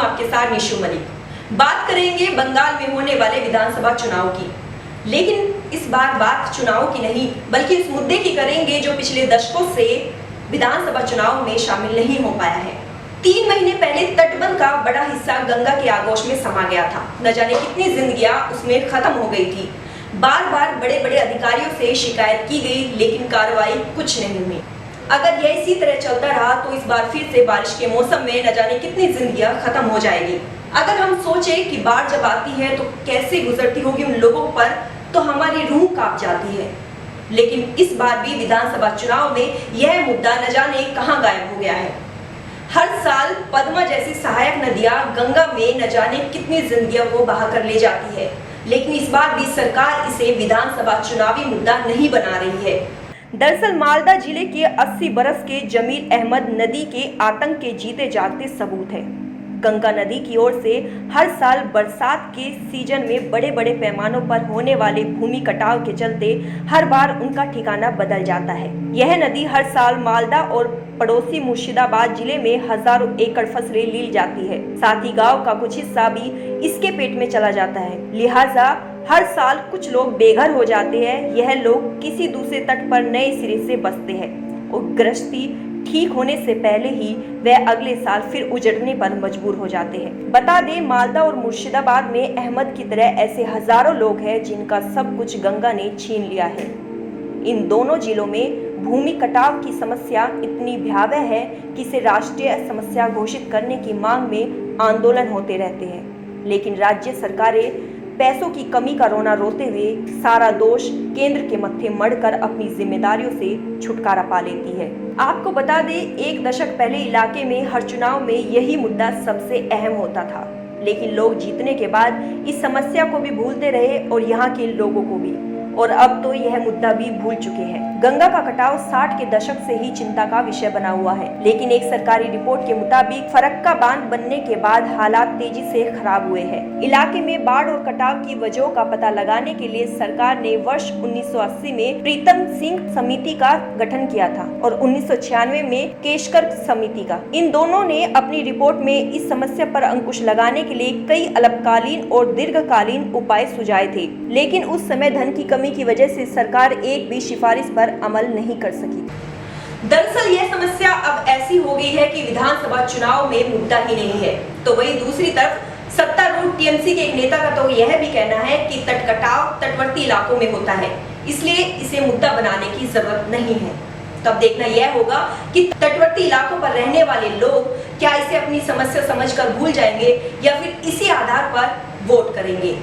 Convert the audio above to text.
आपके साथ निशु मलिक। बात करेंगे बंगाल में होने वाले विधानसभा चुनाव की, लेकिन इस बार बात चुनाव की नहीं बल्कि इस मुद्दे की करेंगे जो पिछले दशकों से विधानसभा चुनाव में शामिल नहीं हो पाया है। 3 महीने पहले तटबंध का बड़ा हिस्सा गंगा के आगोश में समा गया था। न जाने कितनी जिंदगियां उसमें खत्म हो गई थी। बार बार बड़े बड़े अधिकारियों से शिकायत की गई, लेकिन कार्रवाई कुछ नहीं हुई। अगर यह इसी तरह चलता रहा तो इस बार फिर से बारिश के मौसम में न जाने कितनी जिंदगियां खत्म हो जाएगी। अगर हम सोचें कि बाढ़ जब आती है तो कैसे गुजरती होगी उन लोगों पर, तो हमारी रूह कांप जाती है। लेकिन इस बार भी विधानसभा चुनाव में यह मुद्दा न जाने कहां गायब हो गया है। हर साल पद्मा जैसी सहायक नदियां गंगा में न जाने कितनी जिंदगियों को बहा कर ले जाती है, लेकिन इस बार भी सरकार इसे विधानसभा चुनावी मुद्दा नहीं बना रही है। दरअसल मालदा जिले के 80 बरस के जमीर अहमद नदी के आतंक के जीते जागते सबूत है। गंगा नदी की ओर से हर साल बरसात के सीजन में बड़े बड़े पैमानों पर होने वाले भूमि कटाव के चलते हर बार उनका ठिकाना बदल जाता है। यह नदी हर साल मालदा और पड़ोसी मुर्शिदाबाद जिले में हजारों एकड़ फसलें ली जाती है। साथ ही गांव का कुछ हिस्सा भी इसके पेट में चला जाता है। लिहाजा हर साल कुछ लोग बेघर हो जाते हैं। यह लोग किसी दूसरे तट पर नए सिरे से बसते हैं और गृहस्थी ठीक होने से पहले ही वह अगले साल फिर उजड़ने पर मजबूर हो जाते हैं। बता दें, मालदा और मुर्शिदाबाद में अहमद की तरह ऐसे हजारों लोग हैं जिनका सब कुछ गंगा ने छीन लिया है। इन दोनों जिलों में भूमि कटाव की समस्या इतनी भयावह है कि इसे राष्ट्रीय समस्या घोषित करने की मांग में आंदोलन होते रहते हैं, लेकिन राज्य सरकारें पैसों की कमी का रोना रोते हुए सारा दोष केंद्र के मत्थे मढ़कर अपनी जिम्मेदारियों से छुटकारा पा लेती है। आपको बता दें, 1 दशक पहले इलाके में हर चुनाव में यही मुद्दा सबसे अहम होता था, लेकिन लोग जीतने के बाद इस समस्या को भी भूलते रहे और यहाँ के लोगों को भी, और अब तो यह मुद्दा भी भूल चुके हैं। गंगा का कटाव 60 के दशक से ही चिंता का विषय बना हुआ है, लेकिन एक सरकारी रिपोर्ट के मुताबिक फरक्का बांध बनने के बाद हालात तेजी से खराब हुए हैं। इलाके में बाढ़ और कटाव की वजहों का पता लगाने के लिए सरकार ने वर्ष 1980 में प्रीतम सिंह समिति का गठन किया था और 1996 में केशकर समिति का। इन दोनों ने अपनी रिपोर्ट में इस समस्या पर अंकुश लगाने के लिए कई अल्पकालीन और दीर्घकालीन उपाय सुझाए थे, लेकिन उस समय धन की कमी की वजह से सरकार एक भी सिफारिश पर अमल नहीं कर सकी। दरअसल यह समस्या अब ऐसी हो गई है कि विधानसभा चुनाव में मुद्दा ही नहीं है, तो वहीं दूसरी तरफ सत्तारूढ़ टीएमसी के एक नेता का तो यह भी कहना है कि तट कटाव तटवर्ती इलाकों में होता है, इसलिए इसे मुद्दा बनाने की जरूरत नहीं है। तब देखना यह होगा कि तटवर्ती इलाकों पर रहने वाले लोग क्या इसे अपनी समस्या समझकर भूल जाएंगे या फिर इसी आधार पर वोट करेंगे।